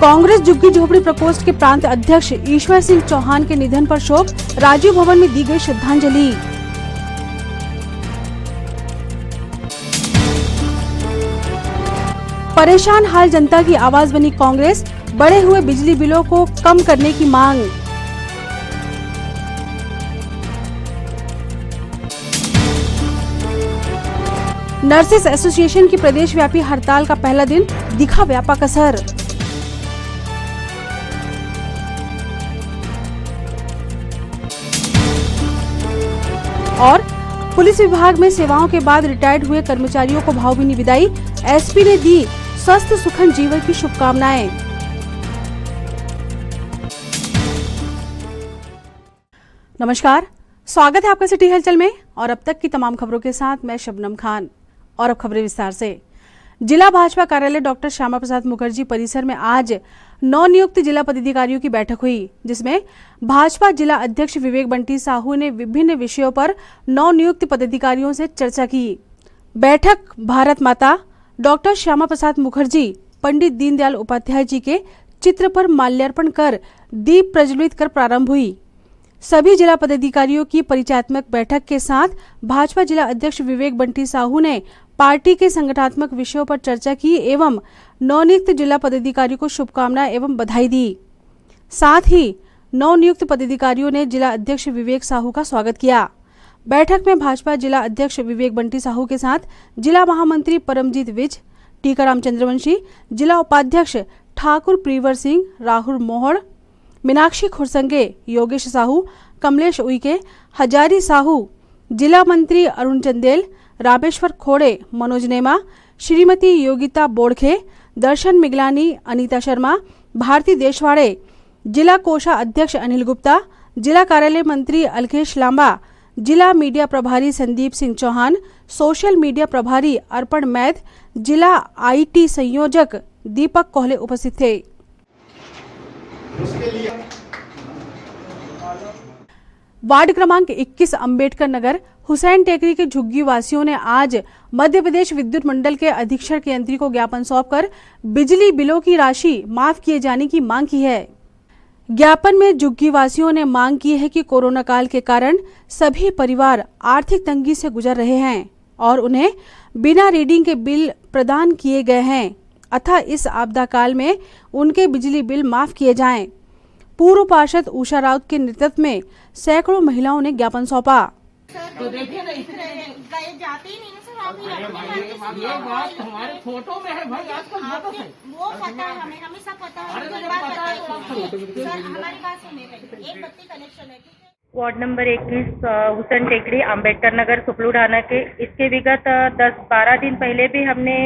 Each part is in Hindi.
कांग्रेस झुग्गी झोपड़ी प्रकोष्ठ के प्रांत अध्यक्ष ईश्वर सिंह चौहान के निधन पर शोक, राजीव भवन में दी गई श्रद्धांजलि। परेशान हाल जनता की आवाज बनी कांग्रेस, बढ़े हुए बिजली बिलों को कम करने की मांग। नर्सेस एसोसिएशन की प्रदेश व्यापी हड़ताल का पहला दिन, दिखा व्यापक असर। और पुलिस विभाग में सेवाओं के बाद रिटायर्ड हुए कर्मचारियों को भावभीनी विदाई, एसपी ने दी स्वस्थ सुखद जीवन की शुभकामनाएं। नमस्कार, स्वागत है आपका सिटी हलचल में और अब तक की तमाम खबरों के साथ मैं शबनम खान। और अब खबरें विस्तार से। जिला भाजपा कार्यालय डॉक्टर श्यामा प्रसाद मुखर्जी परिसर में आज नवनियुक्त जिला पदाधिकारियों की बैठक हुई, जिसमें भाजपा जिला अध्यक्ष विवेक बंटी साहू ने विभिन्न विषयों पर नवनियुक्त पदाधिकारियों से चर्चा की। बैठक भारत माता डॉक्टर श्यामा प्रसाद मुखर्जी पंडित दीनदयाल उपाध्याय जी के चित्र पर माल्यार्पण कर दीप प्रज्वलित कर प्रारंभ हुई। सभी जिला पदाधिकारियों की परिचयात्मक बैठक के साथ भाजपा जिला अध्यक्ष विवेक बंटी साहू ने पार्टी के संगठनात्मक विषयों पर चर्चा की एवं नवनियुक्त जिला पदाधिकारियों को शुभकामनाएं एवं बधाई दी। साथ ही नवनियुक्त पदाधिकारियों ने जिला अध्यक्ष विवेक साहू का स्वागत किया। बैठक में भाजपा जिला अध्यक्ष विवेक बंटी साहू के साथ जिला महामंत्री परमजीत विज, टीकाराम चंद्रवंशी, जिला उपाध्यक्ष ठाकुर प्रीवर सिंह, राहुल मोहड़, मीनाक्षी खुरसंगे, योगेश साहू, कमलेश उइके, हजारी साहू, जिला मंत्री अरुण चंदेल, रामेश्वर खोड़े, मनोज नेमा, श्रीमती योगिता बोड़खे, दर्शन मिगलानी, अनीता शर्मा, भारती देशवाड़े, जिला कोषा अध्यक्ष अनिल गुप्ता, जिला कार्यालय मंत्री अलकेश लांबा, जिला मीडिया प्रभारी संदीप सिंह चौहान, सोशल मीडिया प्रभारी अर्पण मैथ, जिला आईटी संयोजक दीपक कोहले उपस्थित थे। वार्ड क्रमांक 21 अंबेडकर नगर हुसैन टेकरी के झुग्गी वासियों ने आज मध्य प्रदेश विद्युत मंडल के अधीक्षक यंत्री को ज्ञापन सौंपकर बिजली बिलों की राशि माफ किए जाने की मांग की है। ज्ञापन में झुग्गी वासियों ने मांग की है कि कोरोना काल के कारण सभी परिवार आर्थिक तंगी से गुजर रहे हैं और उन्हें बिना रीडिंग के बिल प्रदान किए गए हैं, अतः इस आपदा काल में उनके बिजली बिल माफ किए जाएं। पूर्व पार्षद उषा राउत के नेतृत्व में सैकड़ों महिलाओं ने ज्ञापन सौंपा। तो देखिए ना, इतने जाते ही नहीं सर, आप ये बात हमारे फोटो में है भाई, आजकल फोटो है वो पता है, हमें सब पता है, सर हमारी बात सुनिए, एक बत्ती कनेक्शन है। वार्ड नंबर 21 हुसैन टेकरी अंबेडकर नगर सुपलू ढाना के इसके विगत 10-12 दिन पहले भी हमने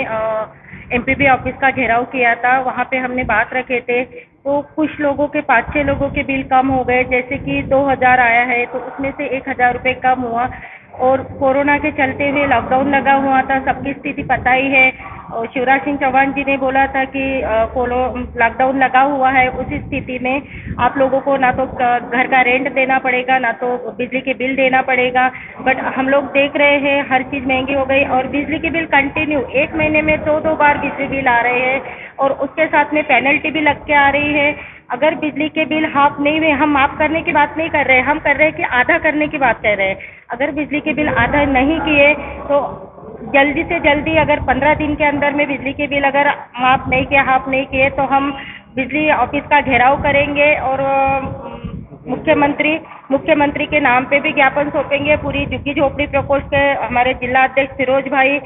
एमपीपी ऑफिस का घेराव किया था। वहाँ पे हमने बात रखे थे तो कुछ लोगों के 5-6 लोगों के बिल कम हो गए, जैसे कि 2000 आया है तो उसमें से 1000 रुपये कम हुआ। और कोरोना के चलते हुए लॉकडाउन लगा हुआ था, सबकी स्थिति पता ही है। और शिवराज सिंह चौहान जी ने बोला था कि लॉकडाउन लगा हुआ है, उस स्थिति में आप लोगों को ना तो घर का रेंट देना पड़ेगा, ना तो बिजली के बिल देना पड़ेगा। बट हम लोग देख रहे हैं हर चीज़ महंगी हो गई और बिजली के बिल कंटिन्यू 1 महीने में 2-2 बार बिजली बिल आ रहे हैं और उसके साथ में पेनल्टी भी लग के आ रही है। अगर बिजली के बिल हाफ नहीं हुए, हम माफ करने की बात नहीं कर रहे हैं, हम कर रहे हैं कि आधा करने की बात कर रहे हैं। अगर बिजली के बिल आधा नहीं किए तो जल्दी से जल्दी, अगर 15 दिन के अंदर में बिजली के बिल अगर माफ नहीं किए, हाफ नहीं किए, तो हम बिजली ऑफिस का घेराव करेंगे और मुख्यमंत्री के नाम पे भी ज्ञापन सौंपेंगे। पूरी झुग्गी झोपड़ी प्रकोष्ठ के हमारे जिला अध्यक्ष फिरोज भाई,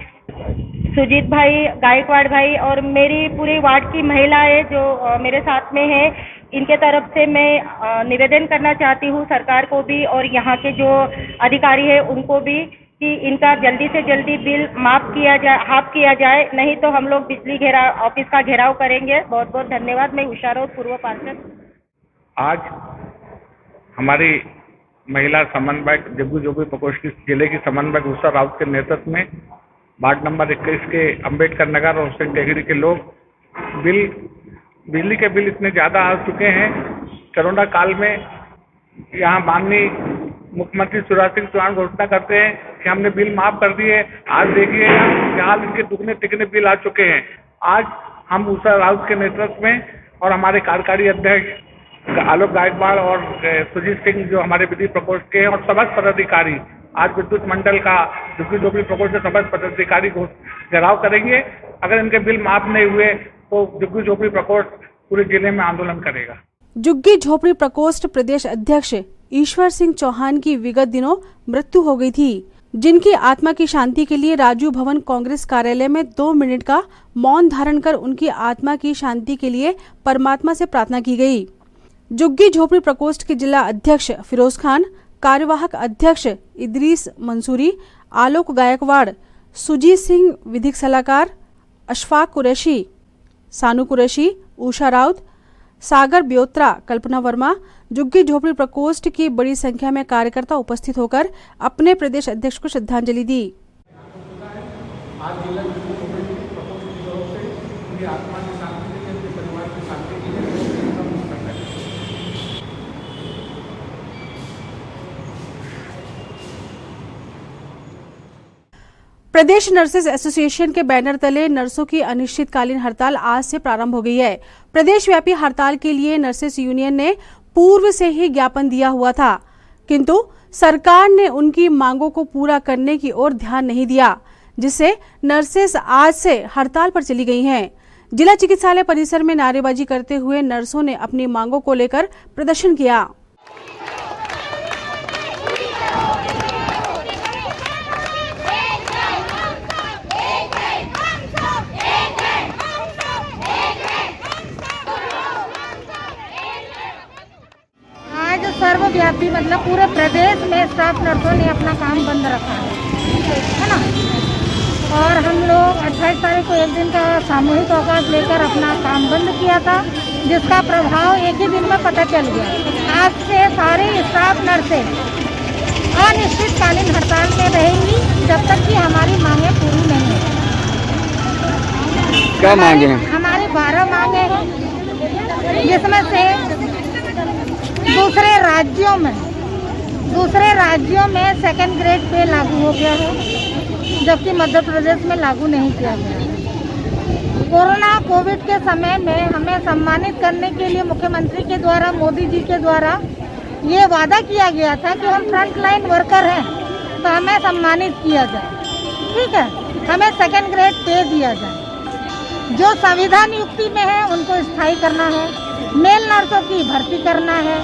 सुजीत भाई, गायकवाड़ भाई और मेरी पूरी वार्ड की महिलाएं जो मेरे साथ में है, इनके तरफ से मैं निवेदन करना चाहती हूँ सरकार को भी और यहाँ के जो अधिकारी है उनको भी कि इनका जल्दी से जल्दी बिल माफ किया जाए, हाफ किया जाए, नहीं तो हम लोग बिजली ऑफिस का घेराव करेंगे। बहुत बहुत धन्यवाद। मैं उषा राउत, पूर्व पार्षद। आज हमारी महिला समन्वयक झुग्गी झोपड़ी प्रकोष्ठ की जिले की समन्वयक उषा राउत के नेतृत्व में वार्ड नंबर 21 के अंबेडकर नगर और हुसैन टेकरी के लोग बिजली के बिल इतने ज़्यादा आ चुके हैं। कोरोना काल में यहाँ माननीय मुख्यमंत्री शिवराज सिंह चौहान घोषणा करते हैं कि हमने बिल माफ कर दिए। आज देखिएगा कि हाल इनके दुगने तिगने बिल आ चुके हैं। आज हम उषा राउत के नेतृत्व में और हमारे कार्यकारी अध्यक्ष आलोक गायकवाड़ और सुजीत सिंह जो हमारे विधि प्रकोष्ठ के हैं और समस्त पदाधिकारी आज विद्युत मंडल का झुग्गी प्रकोष्ठ के समस्त पदाधिकारी घेराव करेंगे। अगर इनके बिल माफ नहीं हुए तो झुग्गी झोपड़ी प्रकोष्ठ पूरे जिले में आंदोलन करेगा। झुग्गी झोपड़ी प्रकोष्ठ प्रदेश अध्यक्ष ईश्वर सिंह चौहान की विगत दिनों मृत्यु हो गई थी, जिनकी आत्मा की शांति के लिए राजू भवन कांग्रेस कार्यालय में 2 मिनट का मौन धारण कर उनकी आत्मा की शांति के लिए परमात्मा से प्रार्थना की गई। झुग्गी झोपड़ी प्रकोष्ठ के जिला अध्यक्ष फिरोज खान, कार्यवाहक अध्यक्ष इदरीस मंसूरी, आलोक गायकवाड़, सुजीत सिंह विधिक सलाहकार, अशफाक कुरैशी, सानू कुरैशी, उषा राउत, सागर ब्योत्रा, कल्पना वर्मा, झुग्गी झोपड़ी प्रकोष्ठ की बड़ी संख्या में कार्यकर्ता उपस्थित होकर अपने प्रदेश अध्यक्ष को श्रद्धांजलि दी। प्रदेश नर्सेज एसोसिएशन के बैनर तले नर्सों की अनिश्चितकालीन हड़ताल आज से प्रारंभ हो गई है। प्रदेश व्यापी हड़ताल के लिए नर्सेज यूनियन ने पूर्व से ही ज्ञापन दिया हुआ था, किंतु सरकार ने उनकी मांगों को पूरा करने की ओर ध्यान नहीं दिया, जिससे नर्सेज आज से हड़ताल पर चली गई हैं। जिला चिकित्सालय परिसर में नारेबाजी करते हुए नर्सों ने अपनी मांगों को लेकर प्रदर्शन किया। सर्वव्यापी मतलब पूरे प्रदेश में स्टाफ नर्सों ने अपना काम बंद रखा है ना। और हम लोग 28 तारीख को एक दिन का सामूहिक अवकाश लेकर अपना काम बंद किया था, जिसका प्रभाव एक ही दिन में पता चल गया। आज से सारे स्टाफ नर्सें अनिश्चितकालीन हड़ताल में रहेंगी जब तक कि हमारी मांगें पूरी नहीं है। क्या मांगे हैं? हमारी 12 मांगे हैं, जिसमें से दूसरे राज्यों में सेकंड ग्रेड पे लागू हो गया है, जबकि मध्य प्रदेश में लागू नहीं किया गया है। कोविड के समय में हमें सम्मानित करने के लिए मुख्यमंत्री के द्वारा, मोदी जी के द्वारा ये वादा किया गया था कि हम फ्रंट लाइन वर्कर हैं तो हमें सम्मानित किया जाए, ठीक है, हमें सेकंड ग्रेड पे दिया जाए। जो संविधान युक्ति में है उनको स्थायी करना है, मेल नर्सों की भर्ती करना है,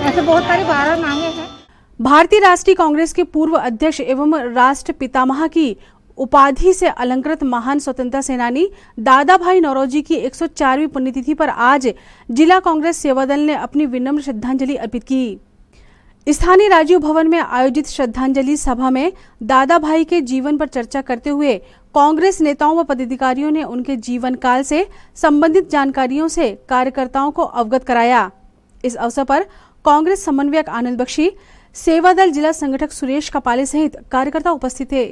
ऐसे बहुत सारी 12 मांगे हैं। भारतीय राष्ट्रीय कांग्रेस के पूर्व अध्यक्ष एवं राष्ट्र पितामह की उपाधि से अलंकृत महान स्वतंत्रता सेनानी दादा भाई नौरोजी की 104वीं पुण्यतिथि पर आज जिला कांग्रेस सेवा दल ने अपनी विनम्र श्रद्धांजलि अर्पित की। स्थानीय राजीव भवन में आयोजित श्रद्धांजलि सभा में दादा भाई के जीवन पर चर्चा करते हुए कांग्रेस नेताओं व पदाधिकारियों ने उनके जीवन काल से संबंधित जानकारियों से कार्यकर्ताओं को अवगत कराया। इस अवसर पर कांग्रेस समन्वयक आनंद बख्शी, सेवा दल जिला संगठक सुरेश कपाले सहित कार्यकर्ता उपस्थित थे।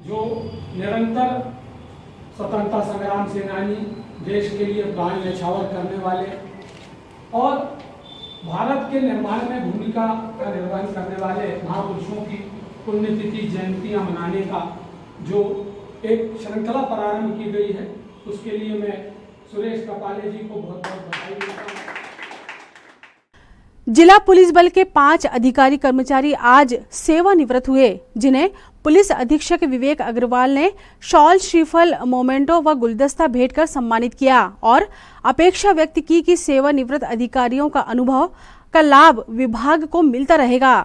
जो निरंतर स्वतंत्रता संग्राम सेनानी, देश के लिए प्राण न्यौछावर करने वाले और भारत के निर्माण में भूमिका का निर्वहन करने वाले महापुरुषों की पुण्यतिथि जयंतियां मनाने का जो एक श्रृंखला प्रारंभ की गई है, उसके लिए मैं सुरेश कपाले जी को बहुत बहुत बधाई देता हूँ। जिला पुलिस बल के 5 अधिकारी कर्मचारी आज सेवानिवृत्त हुए, जिन्हें पुलिस अधीक्षक विवेक अग्रवाल ने शॉल, श्रीफल, मोमेंटो व गुलदस्ता भेंट कर सम्मानित किया और अपेक्षा व्यक्त की कि सेवानिवृत्त अधिकारियों का अनुभव का लाभ विभाग को मिलता रहेगा।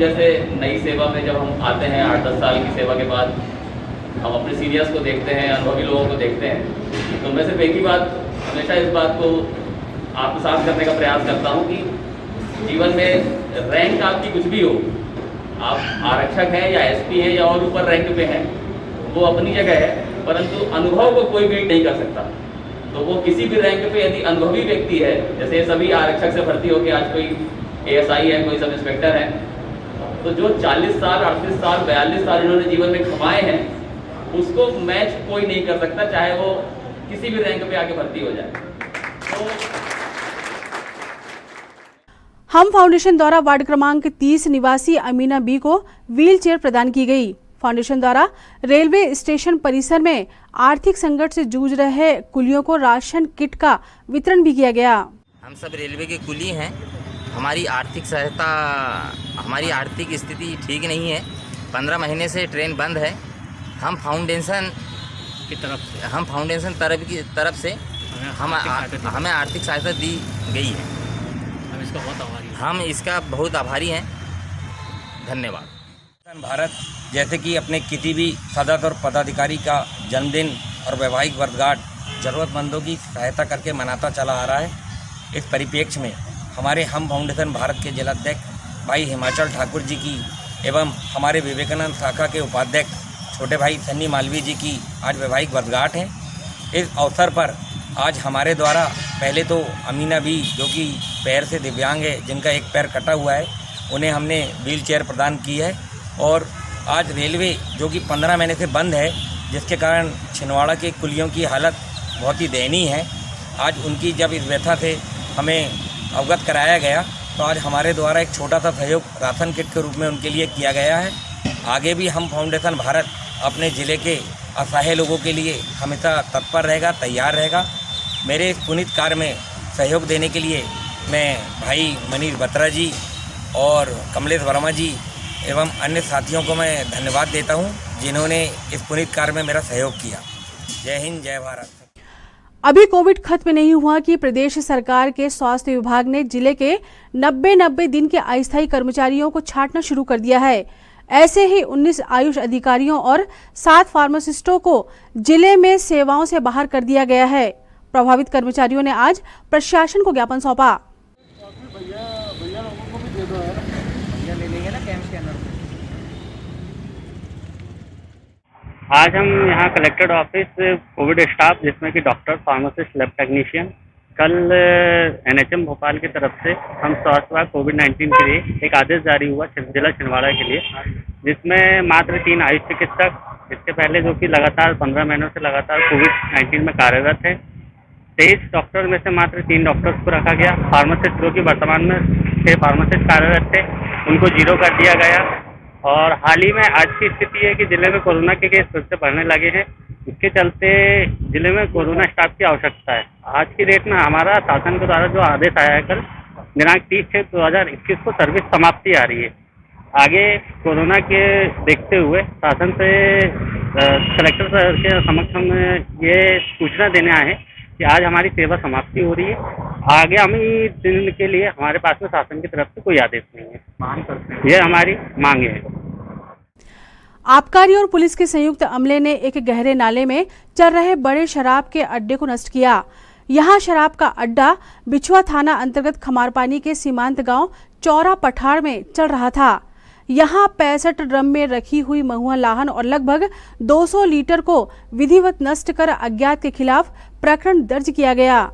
जैसे नई सेवा में जब हम आते हैं 8-10 साल की सेवा के बाद, हम अपने सीनियर्स को देखते हैं, अनुभवी लोगों को देखते हैं, तो मैं सिर्फ एक ही बात, हमेशा इस बात को आत्मसात करने का प्रयास करता हूँ कि जीवन में रैंक आपकी कुछ भी हो, आप आरक्षक हैं या एसपी हैं या और ऊपर रैंक पे हैं, वो अपनी जगह है, परंतु अनुभव को कोई बीट नहीं कर सकता। तो वो किसी भी रैंक पे यदि अनुभवी व्यक्ति है, जैसे सभी आरक्षक से भर्ती होकर आज कोई ASI है, कोई सब इंस्पेक्टर है, तो जो 40 साल 38 साल 42 साल इन्होंने जीवन में कमाए हैं, उसको मैच कोई नहीं कर सकता, चाहे वो किसी भी रैंक पे आके भर्ती हो जाए। तो हम फाउंडेशन द्वारा वार्ड क्रमांक 30 निवासी अमीना बी को व्हील चेयर प्रदान की गई। फाउंडेशन द्वारा रेलवे स्टेशन परिसर में आर्थिक संकट से जूझ रहे कुलियों को राशन किट का वितरण भी किया गया। हम सब रेलवे के कुली हैं, हमारी आर्थिक सहायता, हमारी आर्थिक स्थिति ठीक नहीं है, 15 महीने से ट्रेन बंद है। हम फाउंडेशन की तरफ से हमें आर्थिक सहायता दी गई है। हम इसका बहुत आभारी हैं। धन्यवाद। भारत जैसे कि अपने किसी भी सदस्य और पदाधिकारी का जन्मदिन और वैवाहिक वर्षगांठ ज़रूरतमंदों की सहायता करके मनाता चला आ रहा है। इस परिप्रेक्ष्य में हमारे हम फाउंडेशन भारत के जिलाध्यक्ष भाई हिमाचल ठाकुर जी की एवं हमारे विवेकानंद शाखा के उपाध्यक्ष छोटे भाई सन्नी मालवीय जी की आज वैवाहिक वर्षगांठ है। इस अवसर पर आज हमारे द्वारा पहले तो अमीना बी जो कि पैर से दिव्यांग है, जिनका एक पैर कटा हुआ है, उन्हें हमने व्हील चेयर प्रदान की है। और आज रेलवे जो कि 15 महीने से बंद है, जिसके कारण छिंदवाड़ा के कुलियों की हालत बहुत ही दयनीय है, आज उनकी जब इस व्यथा से हमें अवगत कराया गया तो आज हमारे द्वारा एक छोटा सा सहयोग राशन किट के रूप में उनके लिए किया गया है। आगे भी हम फाउंडेशन भारत अपने ज़िले के असहाय लोगों के लिए हमेशा तत्पर रहेगा, तैयार रहेगा। मेरे इस पुनीत कार्य में सहयोग देने के लिए मैं भाई मनीष बत्रा जी और कमलेश वर्मा जी एवं अन्य साथियों को मैं धन्यवाद देता हूं, जिन्होंने इस पुनीत कार्य में मेरा सहयोग किया। जय हिंद, जय भारत। अभी कोविड खत्म नहीं हुआ कि प्रदेश सरकार के स्वास्थ्य विभाग ने जिले के 90 दिन के अस्थायी कर्मचारियों को छांटना शुरू कर दिया है। ऐसे ही 19 आयुष अधिकारियों और 7 फार्मासिस्टों को जिले में सेवाओं से बाहर कर दिया गया है। प्रभावित कर्मचारियों ने आज प्रशासन को ज्ञापन सौंपा। आज हम यहाँ कलेक्टेड ऑफिस कोविड स्टाफ, जिसमें कि डॉक्टर, फार्मासिस्ट, लैब टेक्नीशियन, कल NHM भोपाल की तरफ से हम स्वास्थ्य विभाग कोविड-19 के लिए एक आदेश जारी हुआ जिला छिंदवाड़ा के लिए, जिसमें मात्र 3 आयुष चिकित्सक, इसके पहले जो कि लगातार 15 महीनों से लगातार कोविड-19 में कार्यरत है, 23 डॉक्टर में से मात्र 3 डॉक्टर्स को रखा गया। फार्मासिस्ट जो कि वर्तमान में 6 फार्मासिस्ट कार्यरत थे, उनको 0 कर दिया गया। और हाल ही में आज की स्थिति है कि जिले में कोरोना के केस फिर से बढ़ने लगे हैं। इसके चलते जिले में कोरोना स्टाफ की आवश्यकता है। आज की डेट में हमारा शासन के द्वारा जो आदेश आया है कल दिनांक 30/6/2021 को सर्विस समाप्ति आ रही है। आगे कोरोना के देखते हुए शासन से कलेक्टर सर के समक्ष हम ये सूचना देने आए हैं कि आज हमारी सेवा समाप्ति हो रही है। आगामी दिन के लिए हमारे पास में शासन की तरफ से कोई आदेश नहीं है। मांग करते हैं, ये हमारी मांग है। आबकारी और पुलिस के संयुक्त अमले ने एक गहरे नाले में चल रहे बड़े शराब के अड्डे को नष्ट किया। यहां शराब का अड्डा बिछुआ थाना अंतर्गत खमारपानी के सीमांत गांव चौरा पठार में चल रहा था। यहां 65 ड्रम में रखी हुई महुआ लाहन और लगभग 200 लीटर को विधिवत नष्ट कर अज्ञात के खिलाफ प्रकरण दर्ज किया गया।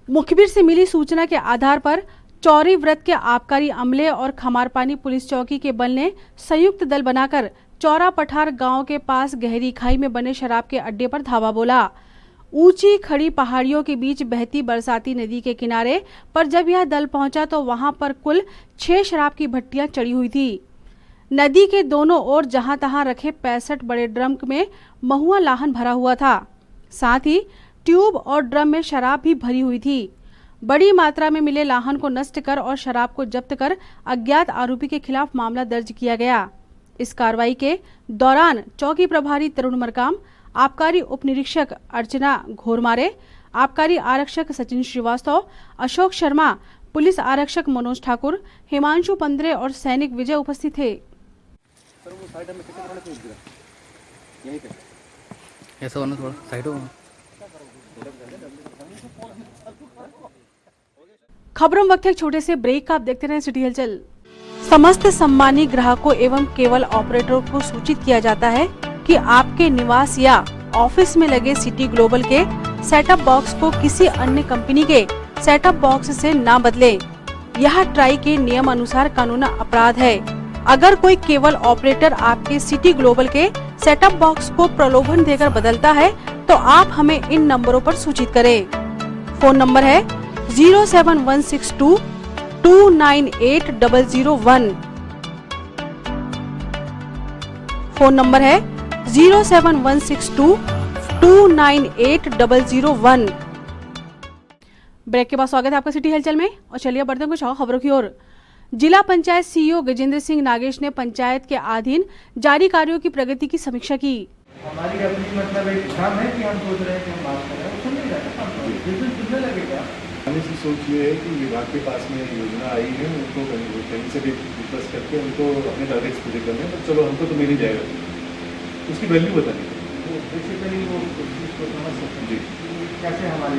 मुखबिर से मिली सूचना के आधार पर चौरी व्रत के आबकारी अमले और खमारपानी पुलिस चौकी के बल ने संयुक्त दल बनाकर चौरा पठार गांव के पास गहरी खाई में बने शराब के अड्डे पर धावा बोला। ऊंची खड़ी पहाड़ियों के बीच बहती बरसाती नदी के किनारे पर जब यह दल पहुंचा तो वहां पर कुल 6 शराब की भट्टियां चढ़ी हुई थी। नदी के दोनों ओर जहां तहां रखे 65 बड़े ड्रम में महुआ लाहन भरा हुआ था। साथ ही ट्यूब और ड्रम में शराब भी भरी हुई थी। बड़ी मात्रा में मिले लाहन को नष्ट कर और शराब को जब्त कर अज्ञात आरोपी के खिलाफ मामला दर्ज किया गया। इस कार्रवाई के दौरान चौकी प्रभारी तरुण मरकाम, आबकारी उप निरीक्षक अर्चना घोरमारे, आबकारी आरक्षक सचिन श्रीवास्तव, अशोक शर्मा, पुलिस आरक्षक मनोज ठाकुर, हिमांशु पंद्रे और सैनिक विजय उपस्थित थे। ऐसा होना थोड़ा साइड हो। खबरों में वक्त एक छोटे से ब्रेक का, आप देखते रहे सिटी हलचल। समस्त सम्मानित ग्राहकों एवं केवल ऑपरेटरों को सूचित किया जाता है कि आपके निवास या ऑफिस में लगे सिटी ग्लोबल के सेटअप बॉक्स को किसी अन्य कंपनी के सेटअप बॉक्स से ना बदलें। यह ट्राई के नियम अनुसार कानूनी अपराध है। अगर कोई केवल ऑपरेटर आपके सिटी ग्लोबल के सेटअप बॉक्स को प्रलोभन देकर बदलता है तो आप हमें इन नंबरों पर सूचित करें। फोन नंबर है 07162 298 001। फोन नंबर है 07162 298 001। ब्रेक के बाद स्वागत है आपका सिटी हलचल में और चलिए बढ़ते हैं कुछ और खबरों की ओर। जिला पंचायत सीईओ गजेंद्र सिंह नागेश ने पंचायत के अधीन जारी कार्यों की प्रगति की समीक्षा की। हमारी अपनी मतलब एक काम है कि हम सोच रहे हैं कि हम बात कर रहे हैं, सुन नहीं रहा बिल्कुल सुनने लगेगा। हमें से सोच ये है कि विभाग के पास में योजना आई है, उनको कहीं से भी डिस्कस करके उनको अपने टारगेट्स पूरे करने हैं, तो चलो हमको तो मिल ही जाएगा, उसकी वैल्यू बतानी है। बेसिकली वो उसको समझ सकते हैं कैसे हमारी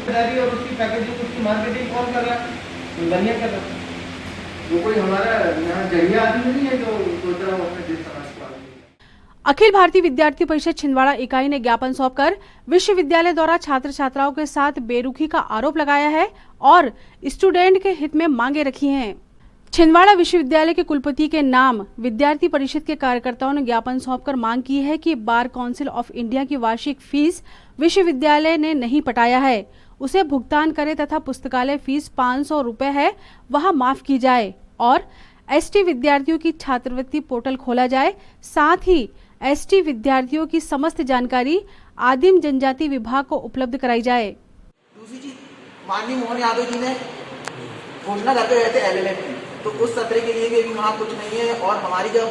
जिम्मेदारी और उसकी पैकेजिंग, उसकी मार्केटिंग कौन कर रहा है, तो बढ़िया कर रहा है। वो कोई हमारा यहाँ जरिया आदमी नहीं है जो सोच रहा हो अपने देश समाज को। अखिल भारतीय विद्यार्थी परिषद छिंदवाड़ा इकाई ने ज्ञापन सौंपकर विश्वविद्यालय द्वारा छात्र छात्राओं के साथ बेरुखी का आरोप लगाया है और स्टूडेंट के हित में मांगे रखी हैं। छिंदवाड़ा विश्वविद्यालय के कुलपति के नाम विद्यार्थी परिषद के कार्यकर्ताओं ने ज्ञापन सौंपकर मांग की है कि बार काउंसिल ऑफ इंडिया की वार्षिक फीस विश्वविद्यालय ने नहीं पटाया है, उसे भुगतान करे तथा पुस्तकालय फीस 500 रुपए है वह माफ की जाए और एसटी विद्यार्थियों की छात्रवृत्ति पोर्टल खोला जाए। साथ ही एसटी विद्यार्थियों की समस्त जानकारी आदिम जनजाति विभाग को उपलब्ध कराई जाए। दूसरी चीज, माननीय मोहन यादव जी ने घोषणा करते रहे थे एलएलएम की, तो उस सत्र के लिए भी वहाँ कुछ नहीं है। और हमारी जब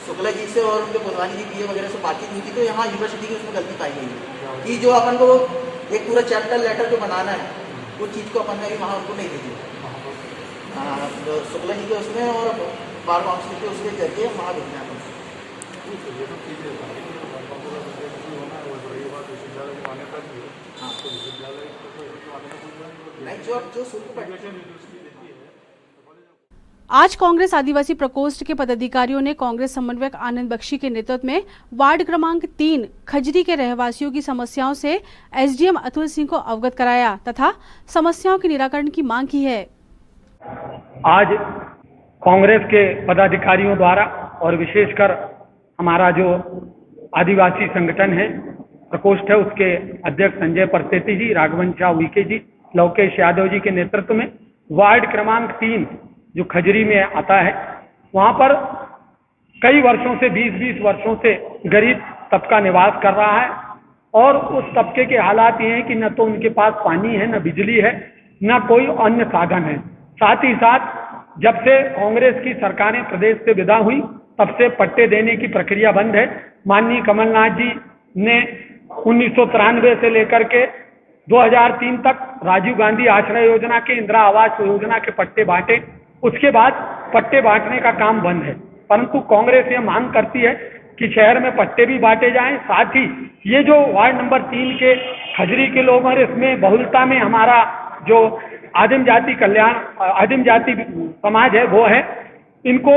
शुक्ला जी से और उनके बुधवानी जी पीए वगैरह से बातचीत हुई थी तो यहाँ यूनिवर्सिटी की उसमें गलती पाई गई कि जो अपन को एक पूरा चैप्टर लेटर जो बनाना है वो चीज़ को अपन ने वहाँ उनको नहीं दी। शुक्ला जी के उसमें और बार काउंसिल के उसके जरिए वहाँ भेजना है। आज कांग्रेस आदिवासी प्रकोष्ठ के पदाधिकारियों ने कांग्रेस समन्वयक आनंद बख्शी के नेतृत्व में वार्ड क्रमांक 3 खजरी के रहवासियों की समस्याओं से एसडीएम अतुल सिंह को अवगत कराया तथा समस्याओं के निराकरण की मांग की है। आज कांग्रेस के पदाधिकारियों द्वारा और विशेषकर हमारा जो आदिवासी संगठन है प्रकोष्ठ है उसके अध्यक्ष संजय परसेती जी, राघवन शाह उइके जी, लवकेश यादव जी के नेतृत्व में वार्ड क्रमांक 3 जो खजरी में आता है वहाँ पर कई वर्षों से 20-20 वर्षों से गरीब तबका निवास कर रहा है और उस तबके के हालात ये हैं कि न तो उनके पास पानी है, न बिजली है, न कोई अन्य साधन है। साथ ही साथ जब से कांग्रेस की सरकारें प्रदेश से विदा हुई तब से पट्टे देने की प्रक्रिया बंद है। माननीय कमलनाथ जी ने 1993 से लेकर के 2003 तक राजीव गांधी आश्रय योजना के, इंदिरा आवास योजना के पट्टे बांटे, उसके बाद पट्टे बांटने का काम बंद है। परंतु कांग्रेस ये मांग करती है कि शहर में पट्टे भी बांटे जाएं। साथ ही ये जो वार्ड नंबर 3 के खजरी के लोग हैं इसमें बहुलता में हमारा जो आदिम जाति कल्याण, आदिम जाति समाज है वो है, इनको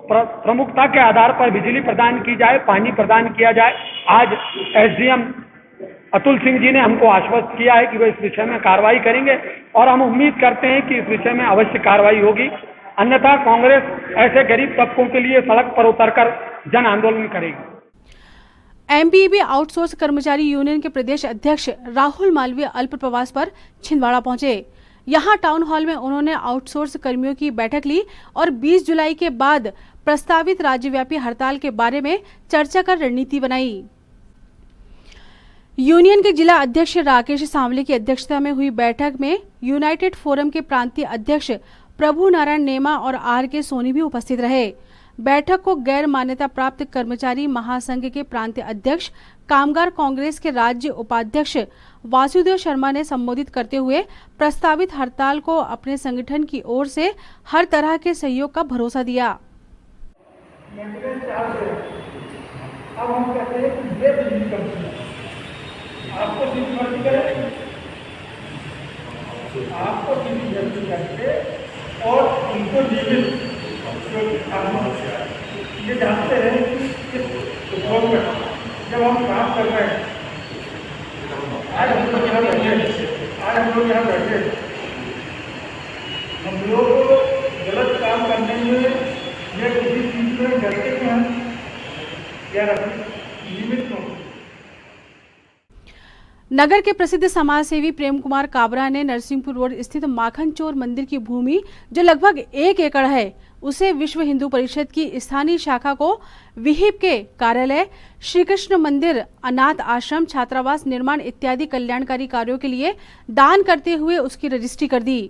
प्रमुखता के आधार पर बिजली प्रदान की जाए, पानी प्रदान किया जाए। आज एसडीएम अतुल सिंह जी ने हमको आश्वस्त किया है कि वो इस विषय में कार्रवाई करेंगे और हम उम्मीद करते हैं कि इस विषय में अवश्य कार्रवाई होगी, अन्यथा कांग्रेस ऐसे गरीब तबकों के लिए सड़क पर उतरकर जन आंदोलन करेगी। एमपीईबी आउटसोर्स कर्मचारी यूनियन के प्रदेश अध्यक्ष राहुल मालवीय अल्प प्रवास पर छिंदवाड़ा पहुंचे। यहां टाउन हॉल में उन्होंने आउटसोर्स कर्मियों की बैठक ली और 20 जुलाई के बाद प्रस्तावित राज्यव्यापी हड़ताल के बारे में चर्चा कर रणनीति बनाई। यूनियन के जिला अध्यक्ष राकेश सांवले की अध्यक्षता में हुई बैठक में यूनाइटेड फोरम के प्रांतीय अध्यक्ष प्रभु नारायण नेमा और आर के सोनी भी उपस्थित रहे। बैठक को गैर मान्यता प्राप्त कर्मचारी महासंघ के प्रांतीय अध्यक्ष कामगार कांग्रेस के राज्य उपाध्यक्ष वासुदेव शर्मा ने संबोधित करते हुए प्रस्तावित हड़ताल को अपने संगठन की ओर से हर तरह के सहयोग का भरोसा दिया। अब हम कहते हैं कि ये बिजली कंपनी आपको बिजली भर्ती करें, आपको बिजली भर्ती करके और उनको नियमित ये जानते हैं कि इस उद्योग में जब हम काम कर रहे हैं, आज हम लोग यहाँ बैठे हम लोग गलत काम करने में या किसी चीज में डरते हैं या नियमित हो। नगर के प्रसिद्ध समाज सेवी प्रेम कुमार काबरा ने नरसिंहपुर रोड स्थित माखन चोर मंदिर की भूमि जो लगभग 1 एकड़ है उसे विश्व हिंदू परिषद की स्थानीय शाखा को विहिप के कार्यालय, श्री कृष्ण मंदिर, अनाथ आश्रम, छात्रावास निर्माण इत्यादि कल्याणकारी कार्यों के लिए दान करते हुए उसकी रजिस्ट्री कर दी।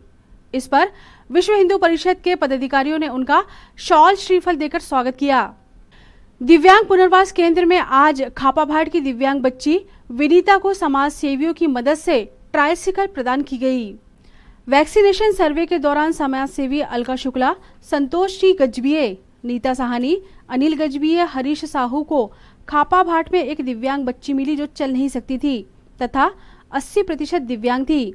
इस पर विश्व हिंदू परिषद के पदाधिकारियों ने उनका शॉल श्रीफल देकर स्वागत किया। दिव्यांग पुनर्वास केंद्र में आज खापाभाट की दिव्यांग बच्ची विनीता को समाज सेवियों की मदद से ट्राइसिकल प्रदान की गई। वैक्सीनेशन सर्वे के दौरान समाज सेवी अलका शुक्ला, संतोष जी गजबिये, नीता साहनी, अनिल गजबिये, हरीश साहू को खापाभाट में एक दिव्यांग बच्ची मिली जो चल नहीं सकती थी तथा 80% दिव्यांग थी।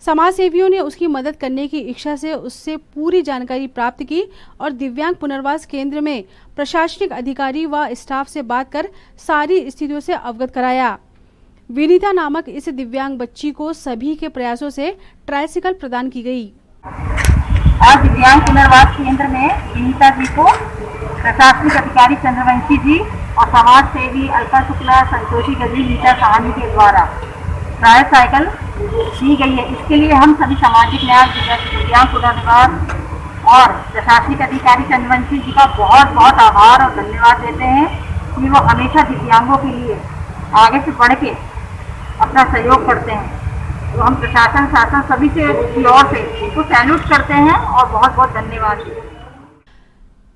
समाज सेवियों ने उसकी मदद करने की इच्छा से उससे पूरी जानकारी प्राप्त की और दिव्यांग पुनर्वास केंद्र में प्रशासनिक अधिकारी व स्टाफ से बात कर सारी स्थितियों से अवगत कराया। विनीता नामक इस दिव्यांग बच्ची को सभी के प्रयासों से ट्राइसिकल प्रदान की गई। आज दिव्यांग पुनर्वास केंद्र में विनीता जी को प्रशासनिक अधिकारी चंद्रवंशी जी और समाज सेवी अलका शुक्ला, संतोषी गजबी, नीता साहनी के द्वारा ट्राइसाइकिल दी गई है। इसके लिए हम सभी सामाजिक न्याय, दिव्यांग पुनर्वास और प्रशासनिक अधिकारी चंद्रवंशी जी का बहुत बहुत आभार और धन्यवाद देते हैं कि वो हमेशा दिव्यांगों के लिए आगे से बढ़ के अपना सहयोग करते हैं। तो हम प्रशासन, शासन सभी की ओर से उनको सैल्यूट करते हैं और बहुत बहुत धन्यवाद।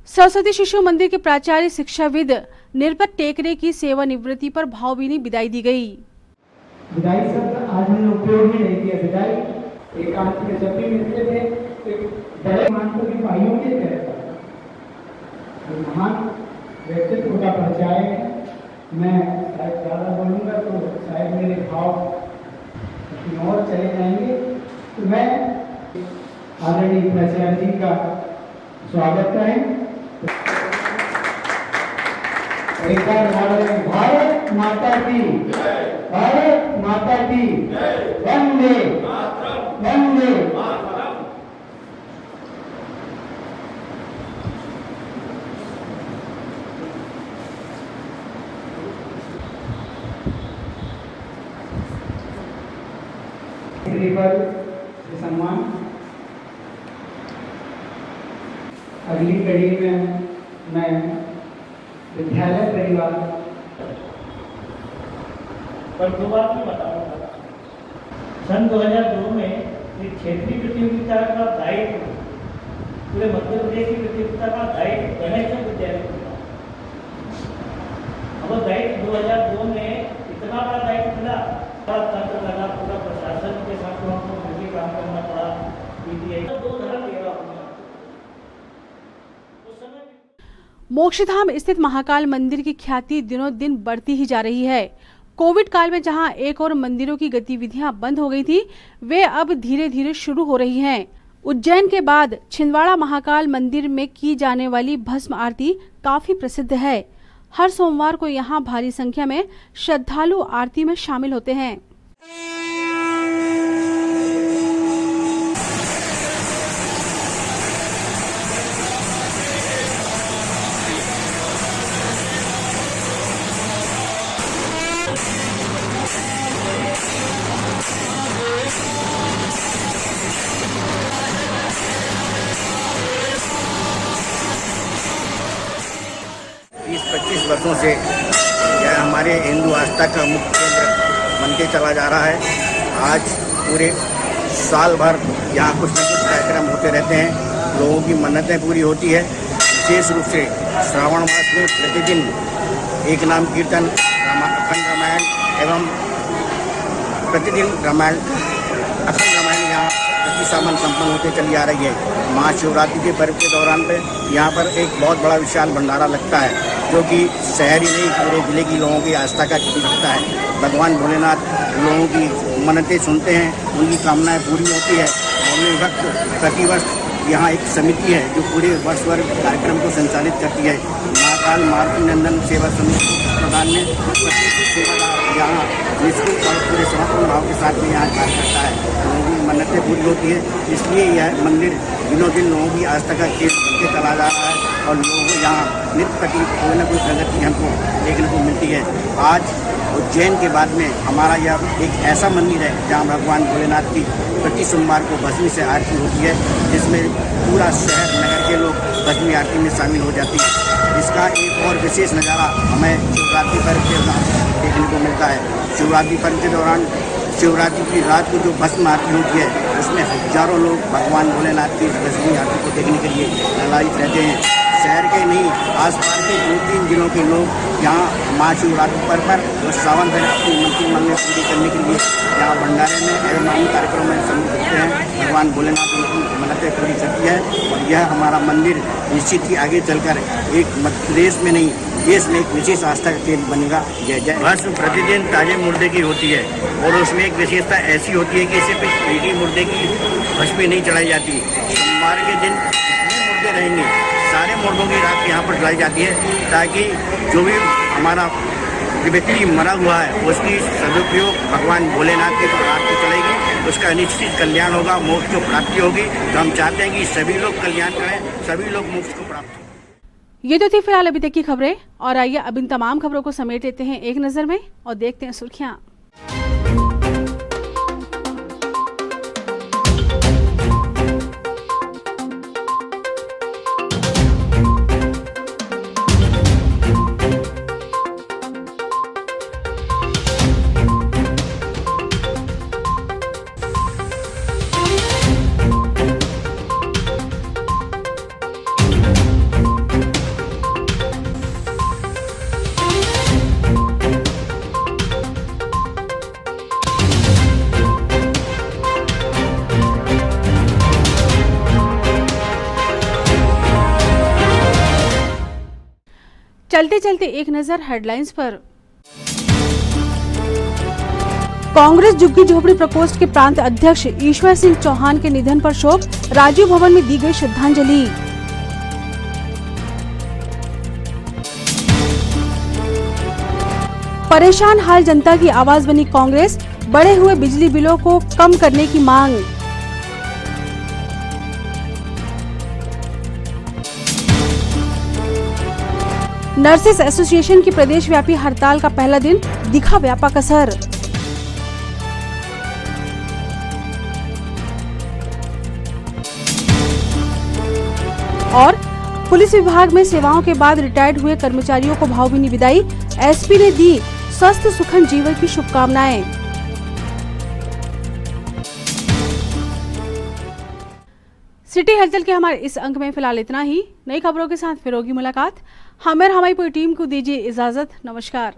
सरस्वती शिशु मंदिर के प्राचार्य शिक्षाविद निर्पत टेकरे की सेवानिवृत्ति पर भावभीनी विदाई दी गई। विदाई शब्द आज हमने उपयोग ही नहीं किया। विदाई एकांत में जब भी मिलते थे एक बड़े मानकों की भाइयों के तरह महान व्यक्तित्व का परिचय है। मैं शायद ज़्यादा बोलूँगा तो शायद मेरे भाव कहीं और चले जाएंगे। तो मैं आदरणीय प्राचार्य जी का स्वागत करें। एक बार भारत माता की, भारत माता की, वंदे वंदे। सम्मान अगली कड़ी में मैं विद्यालय परिवार पर 2 बात मैं बताऊंगा। सन 2002 में एक क्षेत्रीय प्रतियोगिता का दायित्व पूरे मध्य प्रदेश की प्रतियोगिता का दायित्व गणेश विद्यालय को था। अब दायित्व 2002 में इतना बड़ा दायित्व मिला, तंत्र लगा, पूरा प्रशासन के साथ हमको मिलकर काम करना पड़ा। मोक्षधाम स्थित महाकाल मंदिर की ख्याति दिनों दिन बढ़ती ही जा रही है। कोविड काल में जहां एक और मंदिरों की गतिविधियां बंद हो गई थी, वे अब धीरे धीरे शुरू हो रही हैं। उज्जैन के बाद छिंदवाड़ा महाकाल मंदिर में की जाने वाली भस्म आरती काफी प्रसिद्ध है। हर सोमवार को यहां भारी संख्या में श्रद्धालु आरती में शामिल होते हैं। वर्षों से यह हमारे हिंदू आस्था का मुख्य केंद्र बनते चला जा रहा है। आज पूरे साल भर यहाँ कुछ न कुछ कार्यक्रम होते रहते हैं, लोगों की मन्नतें पूरी होती है। विशेष रूप से श्रावण मास में प्रतिदिन एक नाम कीर्तन, अखंड रामायण एवं प्रतिदिन रामायण, अखंड रामायण यहाँ प्रति सामान संपन्न होते चली आ रही है। महाशिवरात्रि के पर्व के दौरान पे यहाँ पर एक बहुत बड़ा विशाल भंडारा लगता है, जो कि शहर ही नहीं पूरे जिले की लोगों की आस्था का प्रतीक होता है। भगवान भोलेनाथ लोगों की मन्नतें सुनते हैं, उनकी कामनाएं पूरी होती है। और प्रतिवर्ष यहाँ एक समिति है जो पूरे वर्ष भर कार्यक्रम को संचालित करती है। महाकाल मारुति नंदन सेवा समिति प्रधान में प्रत्येक सेवादार यहाँ निःशुल्क और पूरे समर्पण भाव के साथ में यहाँ कार्य करता है। लोगों की मन्नतें पूरी होती है, इसलिए यह मंदिर दिनों दिन लोगों की आस्था का केंद्र बनते चला जा रहा है और लोगों को यहाँ नित्य प्रति कोई न कोई प्रगति हमको देखने को मिलती है। आज उज्जैन के बाद में हमारा यह एक ऐसा मंदिर है जहाँ भगवान भोलेनाथ की प्रति सोमवार को भस्मी से आरती होती है, जिसमें पूरा शहर नगर के लोग भस्मी आरती में शामिल हो जाते हैं। इसका एक और विशेष नज़ारा हमें शिवरात्रि पर्व के दौरान देखने को मिलता है। शिवरात्रि पर्व के दौरान शिवरात्रि की रात को जो भस्म आरती होती है, उसमें हजारों लोग भगवान भोलेनाथ की भस्मी आरती को देखने के लिए ललायित रहते हैं। शहर के नहीं, आसपास के 2-3 जिलों के लोग यहाँ महाशिवरात्रि पर्व पर और सावन में अपनी मनती मांगें पूरी करने के लिए यहाँ भंडारे में एवं अन्य कार्यक्रमों में सम्मिलित होते हैं। भगवान भोलेनाथ उनकी मन्नतें पूरी करती है और यह हमारा मंदिर निश्चित ही आगे चलकर एक मध्य प्रदेश में नहीं, देश में एक विशेष आस्था का केंद्र बनेगा। जय जय। भस्म प्रतिदिन ताजे मुर्दे की होती है और उसमें एक विशेषता ऐसी होती है कि सिर्फ एक ही मुर्दे की भस्मी नहीं चढ़ाई जाती। सोमवार के दिन जितने मुर्दे रहेंगे सारे मुर्दों की राख यहाँ पर चढ़ाई जाती है, ताकि जो भी हमारा व्यक्ति मरा हुआ है उसकी सदुपयोग भगवान भोलेनाथ के राख को चलेगी, उसका निश्चित कल्याण होगा, मोक्ष को प्राप्ति होगी। तो हम चाहते हैं कि सभी लोग कल्याण करें, सभी लोग मोक्ष को प्राप्त करें। ये तो थी फिलहाल अभी तक की खबरें, और आइए अब इन तमाम खबरों को समेट लेते हैं एक नजर में और देखते हैं सुर्खियां। चलते चलते एक नजर हेडलाइंस पर। कांग्रेस झुग्गी झोपड़ी प्रकोष्ठ के प्रांत अध्यक्ष ईश्वर सिंह चौहान के निधन पर शोक, राजीव भवन में दी गई श्रद्धांजलि। परेशान हाल जनता की आवाज बनी कांग्रेस, बढ़े हुए बिजली बिलों को कम करने की मांग। नर्सेस एसोसिएशन की प्रदेश व्यापी हड़ताल का पहला दिन, दिखा व्यापक असर। और पुलिस विभाग में सेवाओं के बाद रिटायर्ड हुए कर्मचारियों को भावभीनी विदाई, एसपी ने दी स्वस्थ सुखद जीवन की शुभकामनाएं। सिटी हलचल के हमारे इस अंक में फिलहाल इतना ही। नई खबरों के साथ फिर होगी मुलाकात। हमें और हमारी पूरी टीम को दीजिए इजाजत। नमस्कार।